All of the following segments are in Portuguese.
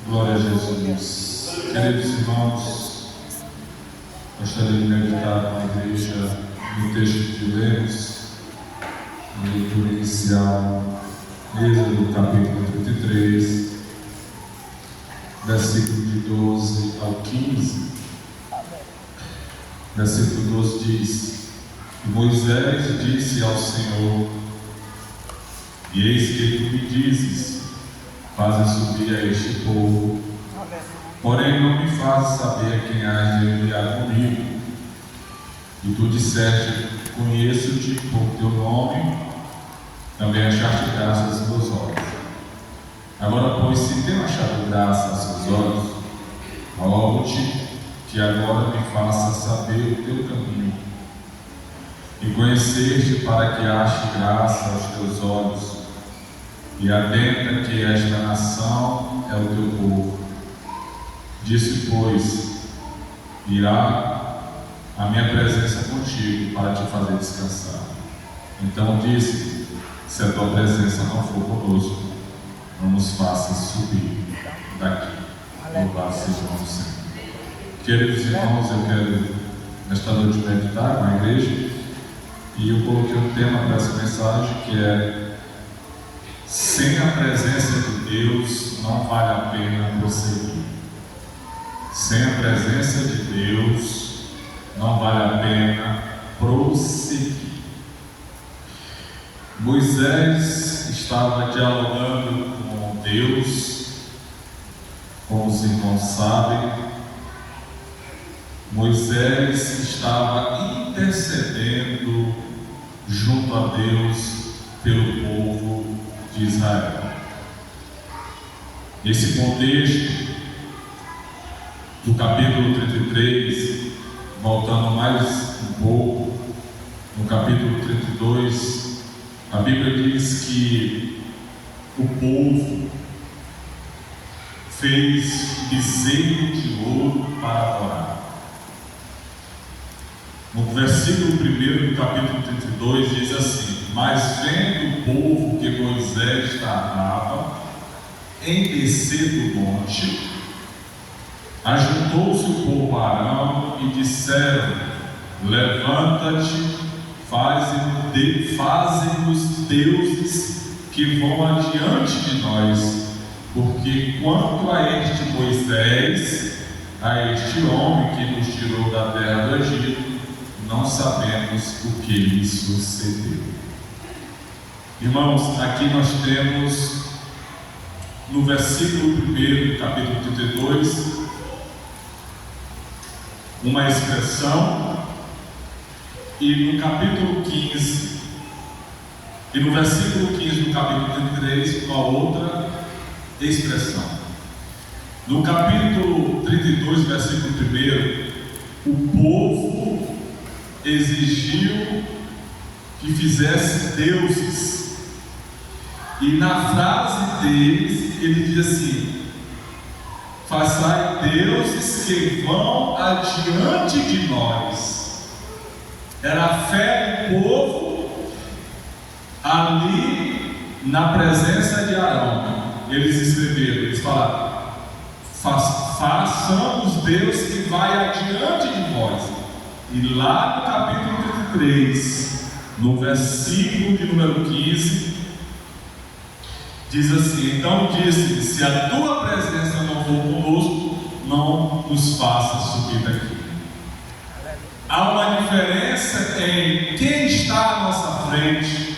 Glória a Jesus. Queridos irmãos, gostaria de meditar com a igreja no texto que lemos, na leitura inicial, Êxodo capítulo 33, versículo de 12 ao 15. Versículo 12 diz: Moisés disse ao Senhor: E eis que tu me dizes, faze subir a este povo, porém não me fazes saber quem hás de enviar comigo. E tu disseste: Conheço-te por teu nome, também achaste graça aos meus olhos. Agora, pois, se tenho achado graça aos seus olhos, rogo-te que agora me faça saber o teu caminho, e conhecer-te para que ache graça aos teus olhos, e atenta que esta nação é o teu povo. Disse, pois, irá a minha presença contigo para te fazer descansar. Então disse: se a tua presença não for conosco, não nos faça subir daqui. Louvado seja o nome do Senhor. Queridos irmãos, eu quero nesta noite meditar com a igreja, e eu coloquei um tema para essa mensagem que é: sem a presença de Deus não vale a pena prosseguir. Sem a presença de Deus não vale a pena prosseguir. Moisés estava dialogando com Deus, como os irmãos sabem. Moisés estava intercedendo junto a Deus pelo povo de Israel. Nesse contexto do capítulo 33, voltando mais um pouco, no capítulo 32, a Bíblia diz que o povo fez bezerro de ouro para adorar. No versículo 1 do capítulo 32 diz assim: Mas vendo o povo que Moisés tardava em descer do monte, ajuntou-se o povo a Arão e disseram: Levanta-te, faze-nos deuses que vão adiante de nós, porque quanto a este Moisés, a este homem que nos tirou da terra do Egito, não sabemos o que lhe sucedeu. Irmãos, aqui nós temos no versículo 1 do capítulo 32 uma expressão, e no capítulo 15 e no versículo 15 do capítulo 33 uma outra expressão. No capítulo 32, versículo 1, o povo exigiu que fizesse deuses, e na frase deles ele diz assim: façai deuses que vão adiante de nós. Era a fé do povo ali na presença de Arão. Eles escreveram, eles falaram: façamos Deus que vai adiante de nós. E lá no capítulo 33, no versículo de número 15, diz assim: Então disse: se a tua presença não for conosco, não nos faça subir daqui. Há uma diferença em quem está à nossa frente,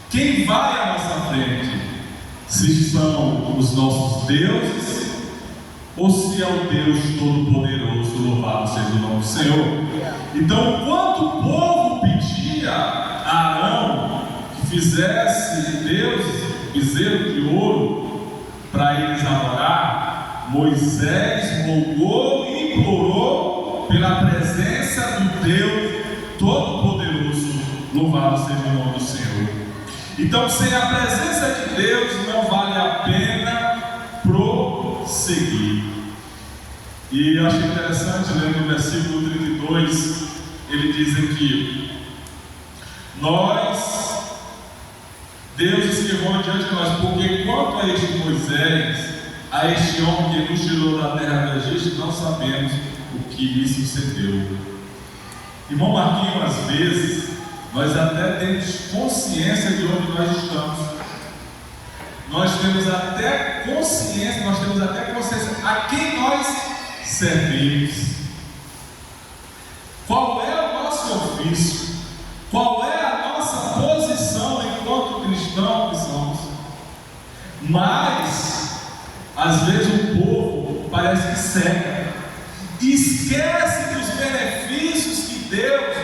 quem vai à nossa frente, se são os nossos deuses ou se é o Deus Todo-Poderoso. Louvado seja o nome do Senhor. Então, quando o povo pedia a Arão que fizesse deuses, bezerro de ouro, para eles adorar, Moisés rogou e implorou pela presença do Deus Todo-Poderoso. Louvado seja o nome do Senhor. Então, sem a presença de Deus não vale a pena prosseguir. E eu achei interessante, lendo no versículo 32, ele diz aqui: nós Deus escreveu diante de nós, porque quanto a este Moisés, a este homem que nos tirou da terra do Egito, não sabemos o que lhe sucedeu. Irmão Marquinhos, às vezes, nós até temos consciência de onde nós estamos. Nós temos até consciência a quem nós servimos. Qual é o nosso ofício? Qual é a nossa posição enquanto cristão que somos? Mas, às vezes o povo parece que cega, esquece dos benefícios que Deus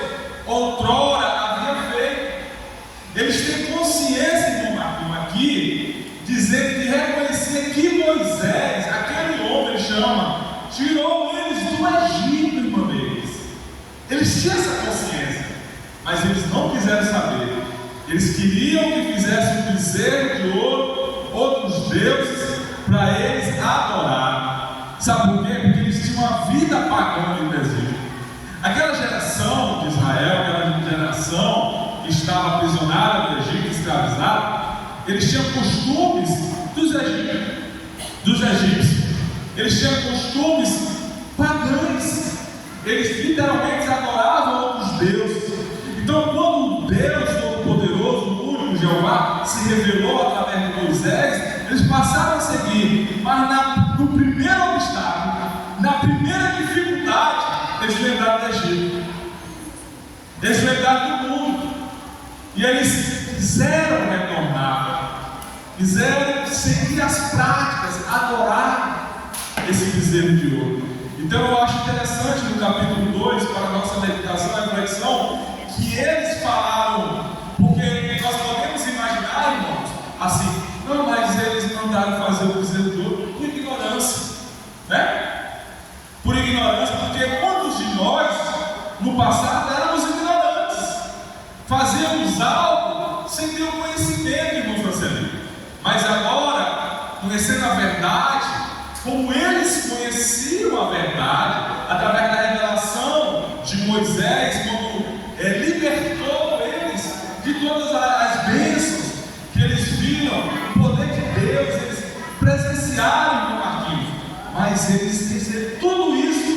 outrora havia feito. Eles têm consciência, irmão Marquinhos, aqui, dizendo que reconhecia que Moisés, aquele homem chama, tirou eles do Egito, irmão deles. Eles tinham essa consciência, mas eles não quiseram saber. Eles queriam que fizesse um bezerro de ouro, outros deuses, para eles adorar. Sabe por quê? Porque eles tinham uma vida pagã no deserto. Aquela geração de Israel, aquela geração que estava aprisionada no Egito, escravizada, eles tinham costumes dos egípcios. Eles tinham costumes pagãos. Eles literalmente adoravam outros deuses. Então, quando Deus Todo-Poderoso, o único Jeová, se revelou através de Moisés, eles passaram a seguir. Mas no primeiro obstáculo, na primeira dificuldade, eles lembraram do Egito. Eles lembraram do mundo. E eles quiseram retornar, quiseram seguir as práticas, adorar esse bezerro de ouro. Então eu acho interessante no capítulo 2, para a nossa meditação e reflexão, que eles falaram, porque nós podemos imaginar, irmãos, assim, não, mas eles mandaram fazer o bezerro de ouro por ignorância, né? Por ignorância, porque muitos de nós, no passado, éramos ignorantes, fazíamos algo sem ter o conhecimento, irmão Francisco. Mas agora, conhecendo a verdade, como eles conheciam a verdade, através da revelação de Moisés, como libertou eles de todas as bênçãos que eles viram, o poder de Deus, eles presenciaram no Marquinhos, mas eles esqueceram tudo isso e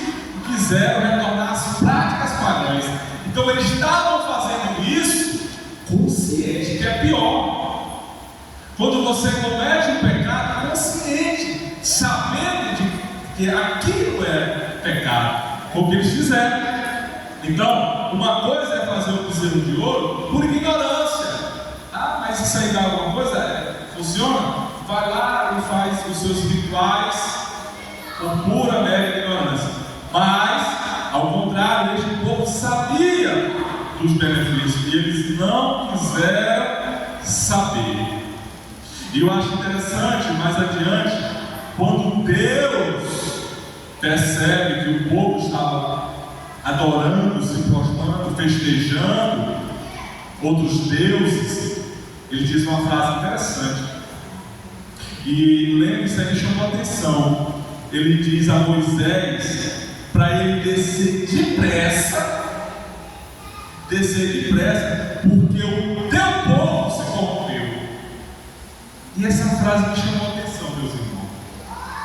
quiseram retornar às práticas pagãs. Então eles estavam fazendo isso consciente, que é pior. Quando você comete um pecado consciente, sabendo de que aquilo é pecado, como eles fizeram. Então, uma coisa é fazer um bezerro de ouro por ignorância. Ah, mas isso aí dá alguma coisa? Funciona? Vai lá e faz os seus rituais por pura mera ignorância. Mas, ao contrário, este povo sabia dos benefícios e eles não quiseram saber. E eu acho interessante, mais adiante, quando Deus percebe que o povo estava adorando, se prostrando, festejando outros deuses, ele diz uma frase interessante. E lembre-se, ele chamou a atenção. Ele diz a Moisés para ele descer depressa, porque o teu povo se corrompeu. E essa frase me chamou a atenção, meus irmãos.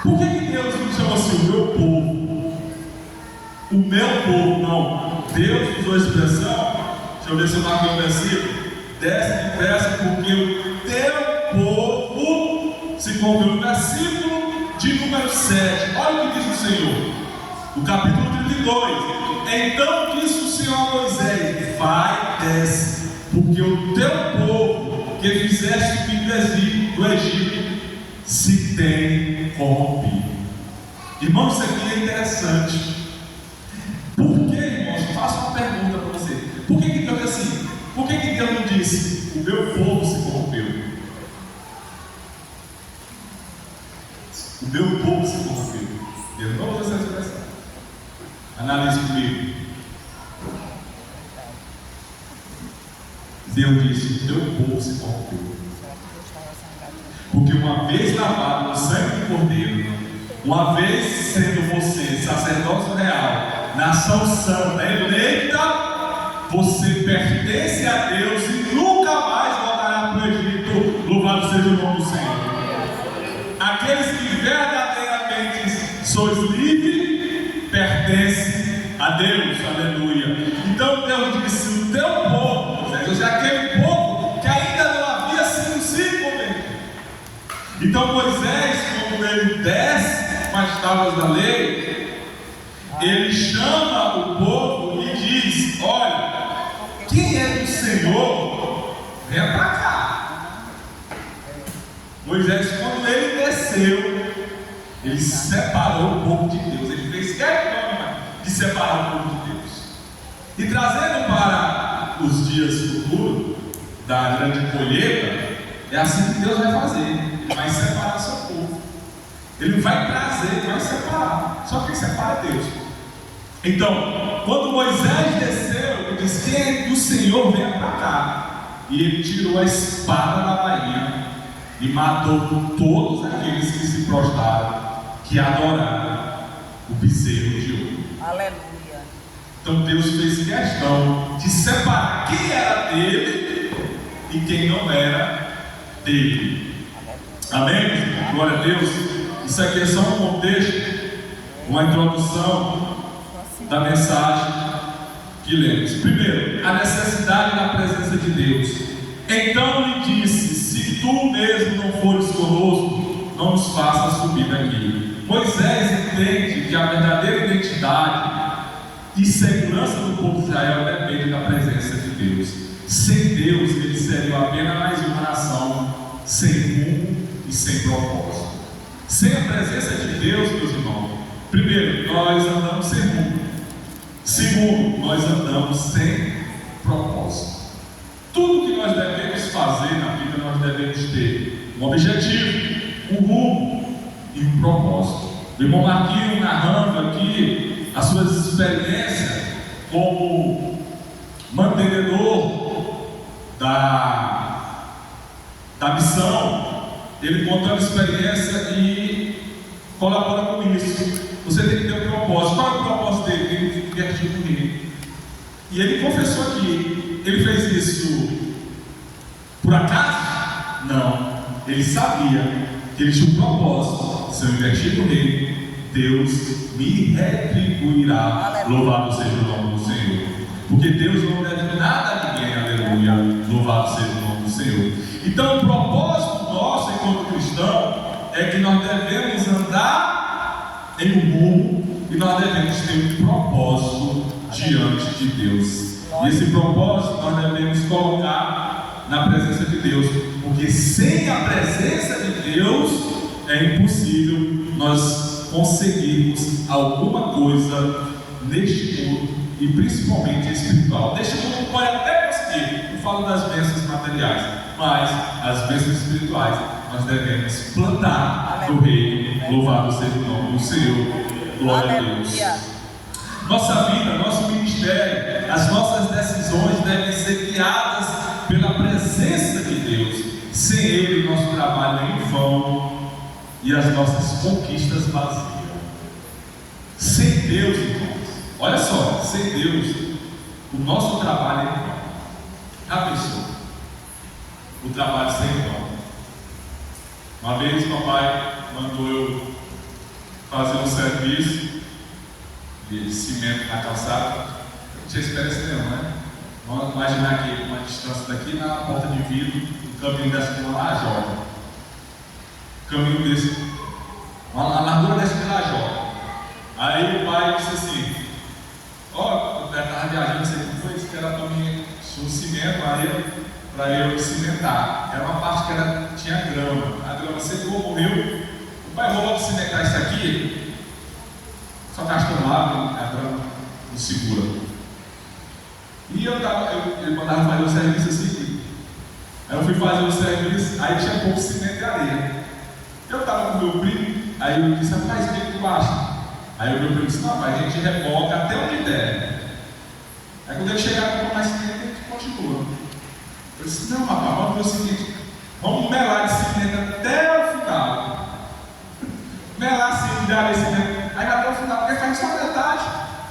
Por que Deus não chama assim o meu povo? O meu povo, não. Deus usou a expressão, deixa eu ver se eu marquei o versículo, desce depressa porque o teu povo se corrompeu. No versículo de número 7, olha o que diz o Senhor, no capítulo 32. Então disse o Senhor a Moisés: vai, desce, porque o teu povo que fizeste vir do Egito se tem corrompido. Irmãos, isso aqui é interessante. Por que, irmãos? Faço uma pergunta para você. Por que Deus assim? Por que Deus não disse: o meu povo se corrompeu? O meu povo se corrompeu. Eu não uso essa expressão. Analise comigo. Deus disse: o teu povo se corrompeu. Porque uma vez lavado no sangue do Cordeiro, uma vez sendo você sacerdócio real, nação santa, eleita, você pertence a Deus e nunca mais voltará para o Egito. Louvado seja o nome do Senhor. Aqueles que verdadeiramente sois livres, pertencem a Deus, aleluia. Então Deus disse: o teu povo, ou seja, aquele povo que ainda não havia sido se convertido. Então Moisés, quando ele desce com as tábuas da lei, ele chama o povo e diz: olha, quem é do Senhor, venha para cá. Moisés, quando ele desceu, ele separou o povo de Deus. Ele fez questão de separar o povo de Deus. E trazendo para os dias futuros da grande colheita, é assim que Deus vai fazer. Ele vai separar seu povo. Ele vai trazer, vai separar. Só quem separa é Deus. Então, quando Moisés desceu, ele disse: quem é do Senhor, venha para cá. E ele tirou a espada da bainha e matou todos aqueles que se prostraram, que adoraram o bezerro de ouro. Aleluia. Então Deus fez questão de separar quem era dele e quem não era dele. Amém? Glória a Deus. Isso aqui é só um contexto, uma introdução da mensagem que lemos. Primeiro, a necessidade da presença de Deus. Então lhe disse: se tu mesmo não fores conosco, não nos faça subir daqui. Moisés entende que a verdadeira identidade e segurança do povo de Israel depende da presença de Deus. Sem Deus, eles seriam apenas mais uma nação sem rumo e sem propósito. Sem a presença de Deus, meus irmãos, primeiro, nós andamos sem rumo. Segundo, nós andamos sem propósito. Tudo que nós devemos fazer na vida, nós devemos ter um objetivo, um rumo e um propósito. O irmão Marquinhos narrando aqui as suas experiências como mantenedor da missão, ele contando a experiência e colabora com isso. Você tem que ter um propósito. Qual é o propósito dele? Ele divertir comigo. E ele confessou aqui: ele fez isso por acaso? Não. Ele sabia que ele tinha um propósito. Se eu investir no reino, Deus me retribuirá. Louvado seja o nome do Senhor. Porque Deus não deve nada a ninguém. Aleluia. Louvado seja o nome do Senhor. Então o propósito nosso enquanto cristão é que nós devemos andar em um rumo e nós devemos ter um propósito diante de Deus. E esse propósito nós devemos colocar na presença de Deus, porque sem a presença de Deus é impossível nós conseguirmos alguma coisa neste mundo, e principalmente espiritual. Neste mundo pode até conseguir, não falo das bênçãos materiais, mas as bênçãos espirituais nós devemos plantar no reino. Louvado seja o nome do Senhor. Glória a Deus. Nossa vida, nosso ministério, as nossas decisões devem ser guiadas pela presença de Deus. Sem Ele, nosso trabalho é em vão e as nossas conquistas vazias. Sem Deus, irmãos, olha só, sem Deus, o nosso trabalho é em vão. Já pensou? O trabalho sem vão. Uma vez papai mandou eu fazer um serviço de cimento na calçada. Não tinha experiência nenhuma, né? Vamos imaginar aqui uma distância daqui na porta de vidro, um caminho desse com uma lajota. Caminho desse, a largura desse de lajota. Aí o pai disse assim: ó, eu estava viajando, não sei como foi, disse que era para mim um cimento, areia, para eu cimentar. Era uma parte que tinha grama. A grama secou, morreu. O pai rolou para cimentar isso aqui, só gastou água, a grama não segura. E ele mandava fazer o serviço assim. Aí eu fui fazer o serviço, aí tinha pouco cimento e areia. Eu estava com o meu primo, aí eu disse: rapaz, o que tu acha? Aí o meu primo disse: não, pai, a gente revolta até onde der. Aí quando ele chegar com mais cimento, a gente continua. Eu disse: não, rapaz, vamos ver o seguinte, vamos melar de cimento até o final. Melar assim, de areia e cimento. Aí até o final, porque faz só a metade.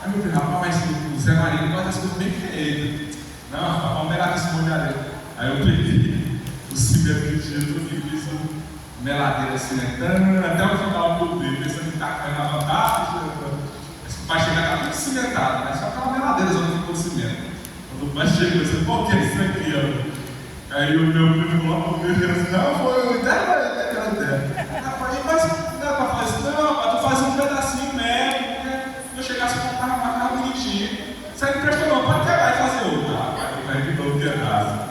Aí meu primo: rapaz, mas o Zé Maria gosta das coisas bem feitas. Não, rapaz, vamos melar com esse monte de areia. Aí eu peguei o cimento de Jesus e fiz uma meladeira assim, né? Até o final do dia, pensando que tá caindo na vantagem. O pai chegar tá tudo cimentado, né? Só que uma meladeira só não ficou cimento. Quando o pai chegou, disse: "Pô, o que é isso aqui, ó?" Aí o meu primo lá no meio disse: "Não, foi o ideia daquela ideia." Rapaz, mas não é pra fazer isso, não, mas tu faz um pedacinho mesmo, porque eu chegasse a comprar uma carro bonitinho. Isso aí não presta não, pode quebrar e fazer outra. Aí de novo quebrado.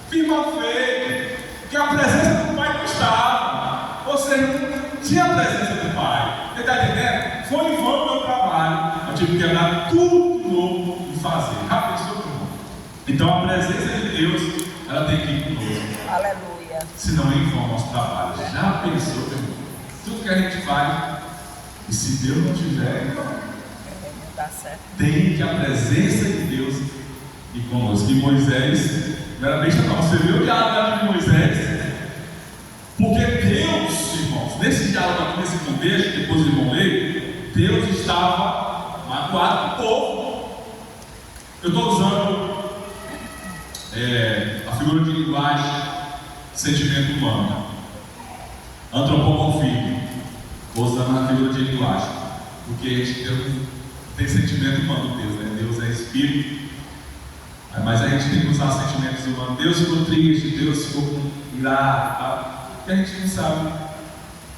Fiz mal feito, porque a presença do pai não estava. Ou seja, não tinha a presença do pai. Você está entendendo? Foi em vão o meu trabalho. Eu tive que quebrar tudo de novo e fazer. Já pensou como? Então a presença de Deus, ela tem que ir conosco. Aleluia. Senão é em vão o nosso trabalho. Já pensou, meu irmão? Tudo que a gente faz, e se Deus não tiver, então, Não dá certo. tem que a presença de Deus ir conosco. E Moisés, não era besta não, você viu o diálogo de Moisés? Porque Deus, irmãos, nesse diálogo aqui, nesse contexto, depois eles vão ler, Deus estava magoado com o povo. Eu estou usando a figura de linguagem, sentimento humano, antropomorfismo, usando a figura de linguagem, porque a gente tem sentimento humano, Deus, né? Deus é espírito, mas a gente tem que usar sentimentos humanos. Deus ficou triste, Deus ficou com ira, que a gente não sabe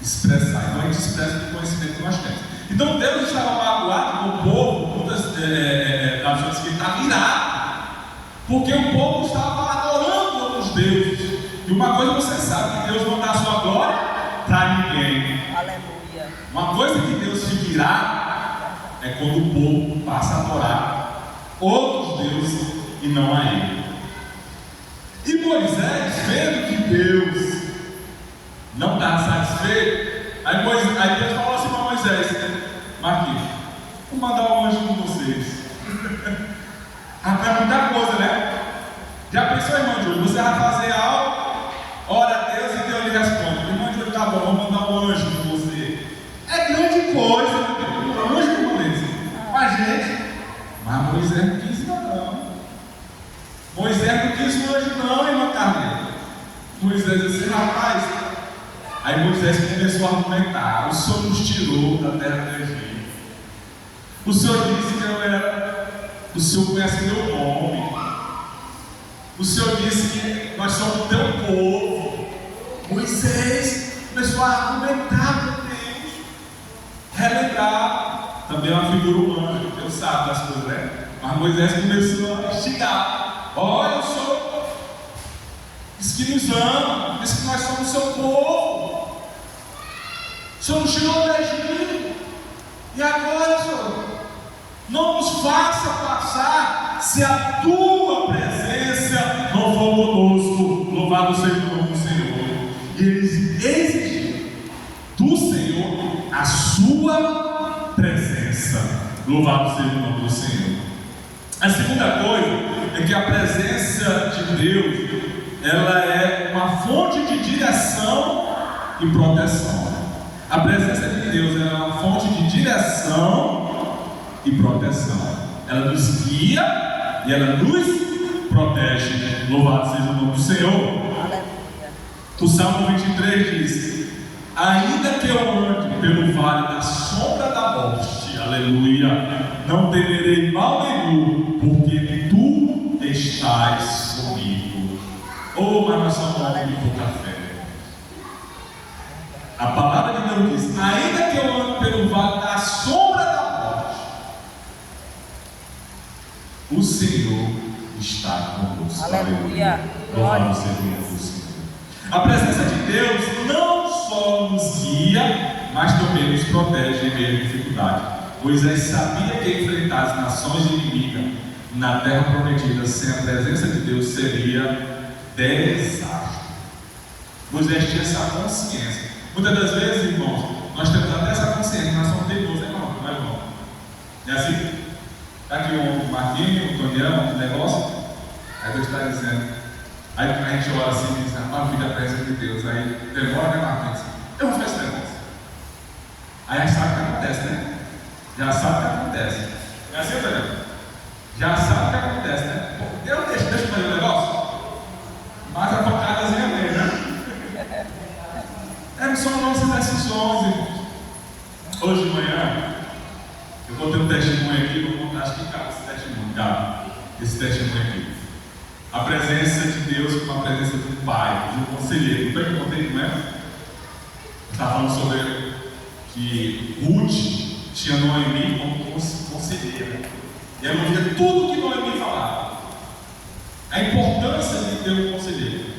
expressar. Então a gente expressa o conhecimento que nós temos. Então Deus estava magoado com o povo, muitas das vezes que ele estava irado, porque o povo estava adorando outros deuses. E uma coisa você sabe, que Deus não dá sua glória para ninguém. Aleluia. Uma coisa que Deus fica irado é quando o povo passa a adorar outros deuses e não a ele. E Moisés, vendo que Deus não está satisfeito, aí Deus falou assim para Moisés: Marquinhos, vou mandar um anjo com vocês. Rapaz, muita coisa, né? Já pensou, irmão Júlio? Você vai fazer algo, ora a Deus e Deus lhe responde: irmão Júlio, tá bom, vou mandar um anjo com você. É grande coisa, um anjo com você. A gente, mas Moisés não quis não. Moisés não quis o anjo não, irmão Carneiro. Moisés disse: rapaz. Aí Moisés começou a argumentar: o Senhor nos tirou da terra do Egito. O Senhor disse que eu era. O Senhor conhece meu nome. O Senhor disse que nós somos teu povo. Moisés começou a argumentar com Deus, relembrar. Também é uma figura humana, Deus sabe das coisas, né? Mas Moisés começou a instigar: olha, o Senhor disse que nos ama, disse que nós somos seu povo. O Senhor nos tirou do Egito. E agora, Senhor, não nos faça passar se a tua presença não for conosco. Louvado seja o nome do Senhor. E eles exigiram do Senhor a sua presença. Louvado seja o nome do Senhor. A segunda coisa é que a presença de Deus, ela é uma fonte de direção e proteção. A presença de Deus é uma fonte de direção e proteção. Ela nos guia e ela nos protege. Louvado seja o nome do Senhor. Aleluia. O Salmo 23 diz: ainda que eu ande pelo vale da sombra da morte, aleluia, não temerei mal nenhum, porque tu estás comigo. Oh, mas nós somos homens de pouca fé. A palavra de Deus diz: ainda que eu ande pelo vale da sombra da morte, o Senhor está conosco. Aleluia. Louvado seja o nome do Senhor. A presença de Deus não só nos guia, mas também nos protege em meio à dificuldade. Moisés sabia que enfrentar as nações inimigas na terra prometida sem a presença de Deus seria desastre. Moisés tinha essa consciência. Muitas das vezes, irmãos, nós temos até essa consciência, nós somos teimosos, né, irmão? Não é, irmão? É assim? Está aqui o Marquinhos, o Daniel, o negócio. Aí Deus está dizendo. Aí a gente ora assim e diz: rapaz, fica a presença de Deus. Aí demora, né, Marquinhos? Eu vou fazer esse negócio. Aí a gente sabe o que acontece, né? Já sabe o que acontece. É assim, Daniel? Já sabe o que acontece, né? Eu deixa eu fazer o negócio. Mas a pancadazinha vem, né? quais são as nossas decisões, irmãos? Hoje de manhã, eu vou ter um testemunho aqui, vou contar, acho que cabe esse testemunho, cabe esse testemunho aqui. A presença de Deus com a presença de um pai, de um conselheiro. Não foi que eu contei, não é? Eu estava falando sobre que Ruth tinha Noemi como conselheira. E ela ouvia tudo que Noemi falava. A importância de ter um conselheiro.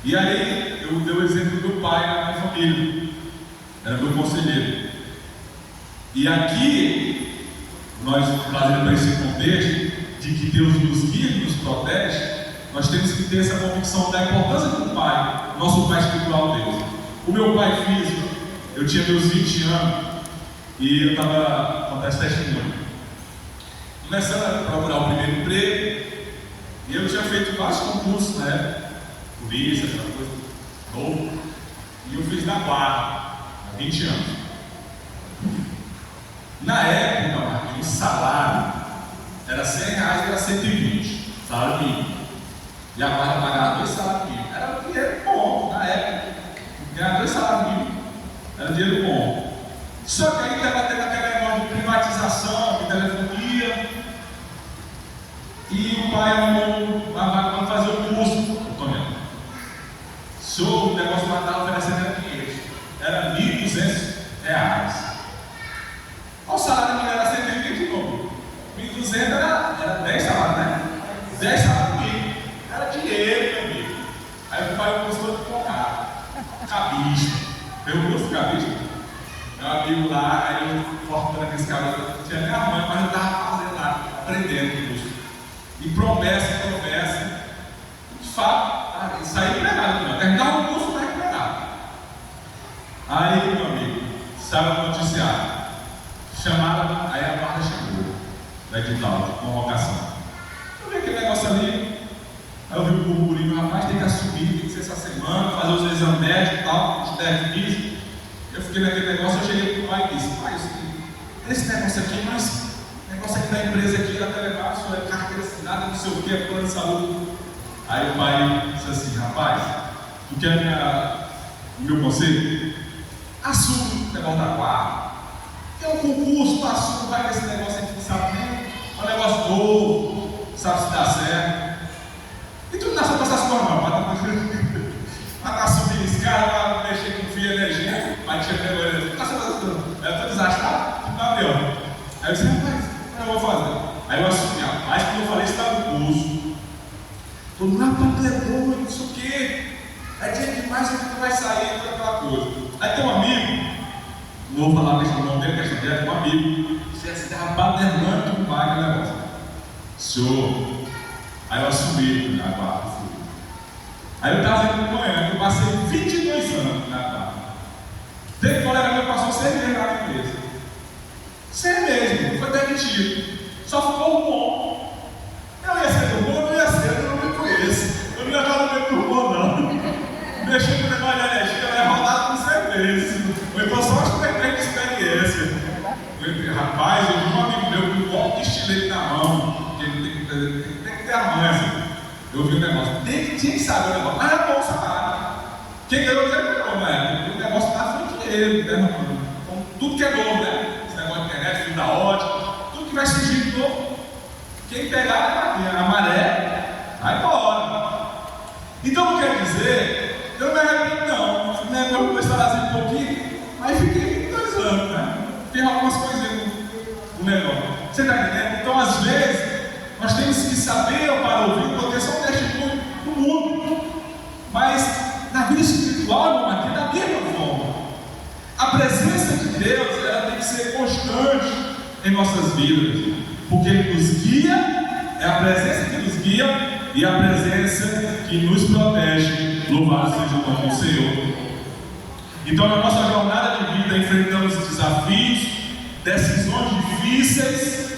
E aí, eu dei o exemplo do meu pai na minha família. Era meu conselheiro. E aqui, nós trazendo para esse contexto de que Deus nos guia e nos protege, nós temos que ter essa convicção da importância do pai, nosso pai espiritual Deus. O meu pai físico, eu tinha meus 20 anos e eu estava contando esse testemunho. Começando a procurar o primeiro emprego, e eu tinha feito vários concursos na época, polícia, essa coisa, novo, e eu fiz na guarda, há 20 anos. Na época, o salário era R$100 e era 120, salário mínimo. E a guarda pagava 2 salários mínimos. Era um dinheiro bom na época. Ganhava 2 salários mínimos. Era dinheiro bom. Só que aí estava tendo aquela negócio de privatização, de telefonia. E o pai mandou para fazer o curso. Antônio, o negócio lá estava oferecendo era 500. Era R$1.200. O salário mínimo era 120 de novo. 1.200 era 10 salários, né? 10 salários mínimos. Era dinheiro, meu amigo. Aí o pai gostou de colocar cabisco. Eu gosto de cabisco. Meu amigo lá, aí eu cortando aqueles cabelos. Não tinha nem a mãe, mas eu estava fazendo lá, aprendendo isso. E promessa. De fato, saí empregado. Terminava o curso, mas empregado. Aí, meu amigo, saiu o noticiário. Chamada, aí a guarda chegou. No edital de convocação. Eu vi aquele negócio ali. Aí eu vi o burburinho, rapaz, tem que assumir, tem que ser essa semana, fazer os exames médicos e tal, os 10 dias. Eu fiquei naquele negócio, eu cheguei pro pai e disse, pai, esse negócio aqui, mas negócio aqui da empresa aqui, até levar a sua carteira assinada, não sei o que, plano de saúde. Aí o pai disse assim, rapaz, tu quer o meu conselho? Assume o negócio da guarda. Tem um concurso, tu assume, vai ver esse negócio aqui, não sabe nem, é um negócio novo, sabe se dá certo. E tu não nasceu com essas coisas não, para estar subindo escada, para mexer com fio energia, mas tinha vergonha, tu não nasceu com essas coisas não. Eu estou desastrado, tu tá meu. Aí eu disse, rapaz, o que eu vou fazer? Aí eu assumi, rapaz, quando eu falei, estava no curso. Todo mundo, rapaz, tu é doido, não sei o quê. É dia demais que tu vai sair, toda aquela coisa. Aí tem um amigo, não vou falar a questão do nome dele, que é um amigo, que estava paternando com o pai, aquele negócio. Senhor. Aí eu assumi na guarda. Aí eu estava indo de manhã, eu passei 22 anos na guarda. Teve um colega meu que passou 6 meses lá na empresa. 6 meses, foi demitido. Só ficou o bom. Eu ia ser do bom, não ia ser, eu não me conheço. Eu não ia estar no meio do bom, não. Mexer com o negócio de energia, eu ia rodar com 6 meses. Ou então só acho que eu tenho experiência. Rapaz, eu vi um amigo meu com um copo de estilete na mão. Tem que ter a manha, assim. Eu vi o negócio, tinha que saber o negócio, mas era bom salário. Quem ganhou ganhou, né? O negócio tá na frente dele, né? Então, tudo que é novo, né? Esse negócio de internet, fibra ótica, tudo que vai surgir de novo. Quem pegar a maré, vai embora. Então não quer dizer, eu não me arrependo não, né? Eu comecei a fazer um pouquinho, mas fiquei 2 anos, né? Tem algumas coisinhas no negócio. Você está entendendo? Então às vezes, nós temos que saber para ouvir, porque são testemunhos do mundo. Mas na vida espiritual, irmão, aqui da mesma forma. A presença de Deus, ela tem que ser constante em nossas vidas. Porque Ele nos guia, é a presença que nos guia e a presença que nos protege. Louvado seja o nome do Senhor. Então, na nossa jornada de vida, enfrentamos desafios, decisões difíceis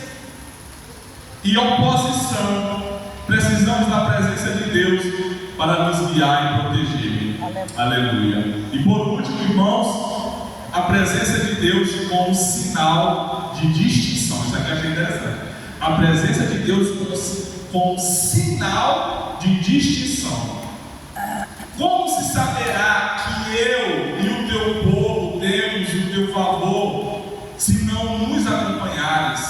e oposição. Precisamos da presença de Deus para nos guiar e proteger. Aleluia. E por último, irmãos, a presença de Deus como sinal de distinção. Isso aqui eu achei interessante. A presença de Deus como sinal de distinção. Como se saberá que eu e o teu povo temos o teu favor, se não nos acompanhares?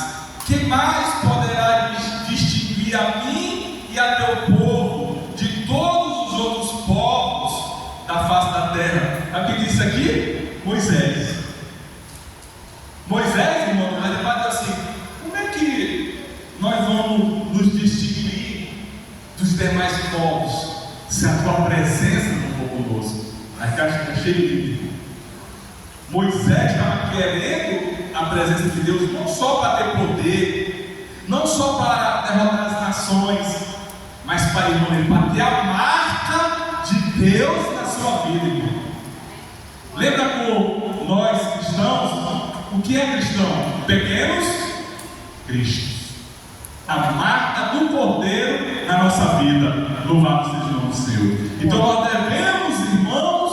Quem mais poderá distinguir a mim e a teu povo de todos os outros povos da face da terra? Sabe quem disse aqui? Moisés. Moisés, irmão, vai debater assim: como é que nós vamos nos distinguir dos demais povos se a tua presença não for conosco? A caixa está cheia de livro. Moisés estava querendo a presença de Deus não só para ter poder, não só para derrotar as nações, mas para ter a marca de Deus na sua vida, irmão. Lembra com nós cristãos? O que é cristão? Pequenos Cristos. A marca do Cordeiro na nossa vida. Louvado seja o nome do Senhor. Então nós devemos, irmãos,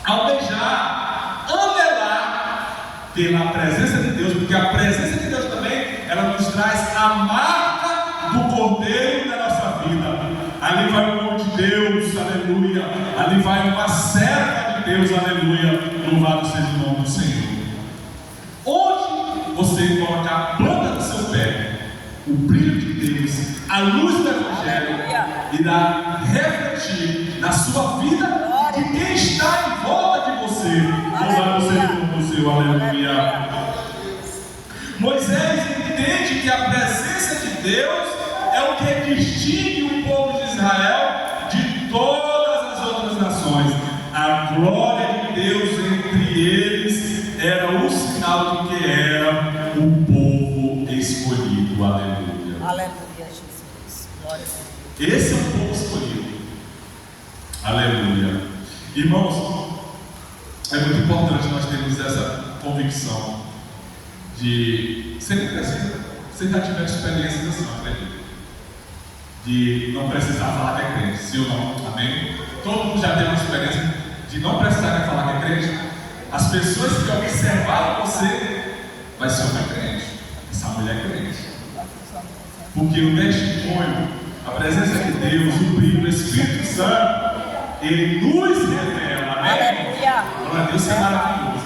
almejar, andelar pela presença de Deus, porque a presença de Deus também, ela nos traz a marca do Cordeiro na nossa vida. Ali vai o nome de Deus, aleluia. Ali vai uma serva de Deus, aleluia. Louvado seja o nome do Senhor. Onde você colocar a planta do seu pé, o brilho de Deus, a luz do Evangelho irá refletir na sua vida e de quem está em volta de você. Louvado seja o nome do Senhor, aleluia. Moisés entende que a presença de Deus é o que distingue o povo de Israel de todas as outras nações. A glória de Deus entre eles era o sinal de que era o povo escolhido. Aleluia. Aleluia, Jesus. Glória a Deus. Esse é o povo escolhido. Aleluia. Irmãos, é muito importante nós termos essa convicção de você nem precisa, você já tiver experiências assim, acredito, de não precisar falar que é crente, sim ou não, amém? Todo mundo já teve uma experiência de não precisar falar que é crente. As pessoas que observaram você vai ser uma crente, essa mulher é crente, porque o testemunho, a presença de Deus, o brilho do Espírito Santo, ele nos revela, amém? Glória a Deus, é maravilhoso.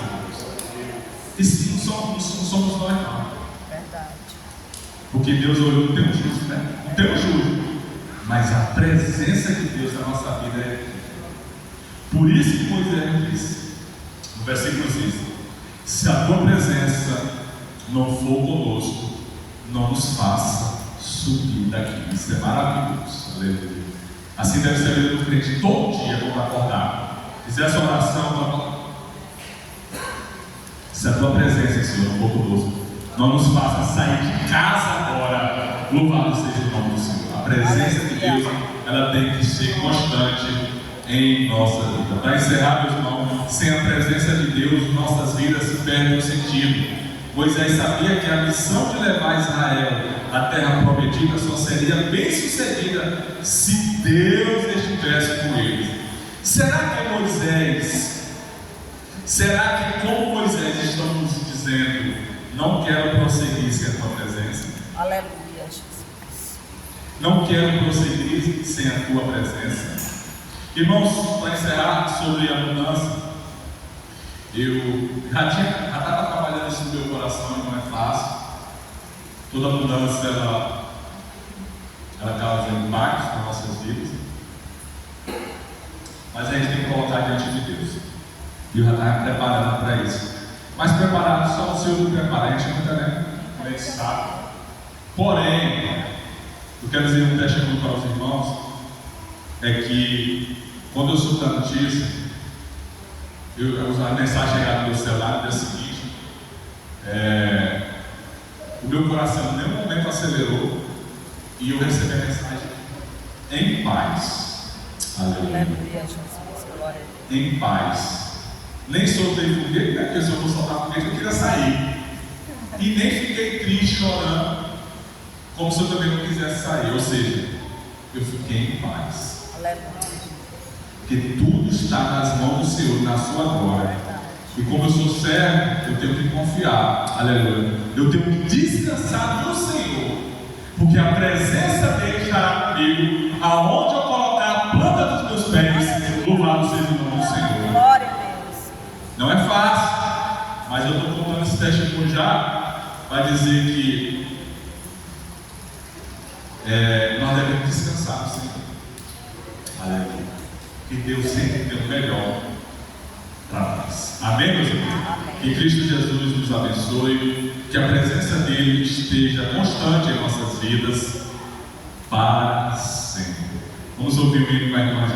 E sim, não somos nós, não. Verdade. Porque Deus olhou no teu justo, né? No teu justo. Mas a presença de Deus na nossa vida é aqui. Por isso que Moisés disse, no versículo 6: se a tua presença não for conosco, não nos faça subir daqui. Isso é maravilhoso. Aleluia. Assim deve ser a vida do crente todo dia quando acordar. Fizer essa oração, se a tua presença, Senhor, não for conosco, não nos faça sair de casa agora. Louvado seja o nome do Senhor. A presença de Deus, ela tem que ser constante em nossa vida. Para encerrar, meus irmãos, sem a presença de Deus, nossas vidas se perdem o sentido. Moisés sabia que a missão de levar Israel à terra prometida só seria bem sucedida se Deus estivesse com eles. Será que como Moisés estamos dizendo, não quero prosseguir sem a tua presença? Aleluia, Jesus. Não quero prosseguir sem a tua presença. Irmãos, para encerrar sobre a mudança, eu já estava trabalhando isso no meu coração e não é fácil. Toda mudança ela causa impactos nas nossas vidas, mas a gente tem que colocar diante de Deus. E eu já estava preparado para isso. Mas preparado só o Senhor me prepara, a gente nunca, né? A gente sabe. Porém, eu quero dizer um testemunho para os irmãos, é que quando eu soube da notícia, a mensagem chegada no meu celular no dia seguinte, o meu coração em nenhum momento acelerou e eu recebi a mensagem em paz. Aleluia. Em paz. Nem soltei foguete, né? Porque se eu for soltar foguete eu queria sair. E nem fiquei triste chorando, como se eu também não quisesse sair. Ou seja, eu fiquei em paz. Porque tudo está nas mãos do Senhor, na sua glória. E como eu sou servo, eu tenho que confiar. Aleluia. Eu tenho que descansar no Senhor. Porque a presença dele estará comigo. Aonde eu colocar a planta dos meus pés, louvado seja o nome do Senhor. Glória a Deus. mas eu estou contando esse testemunho já para dizer que nós devemos descansar no Senhor. Aleluia. Que Deus sempre tem o melhor para nós. Amém, meus irmãos? Que Cristo Jesus nos abençoe, que a presença dele esteja constante em nossas vidas para sempre. Vamos ouvir o hino com a irmã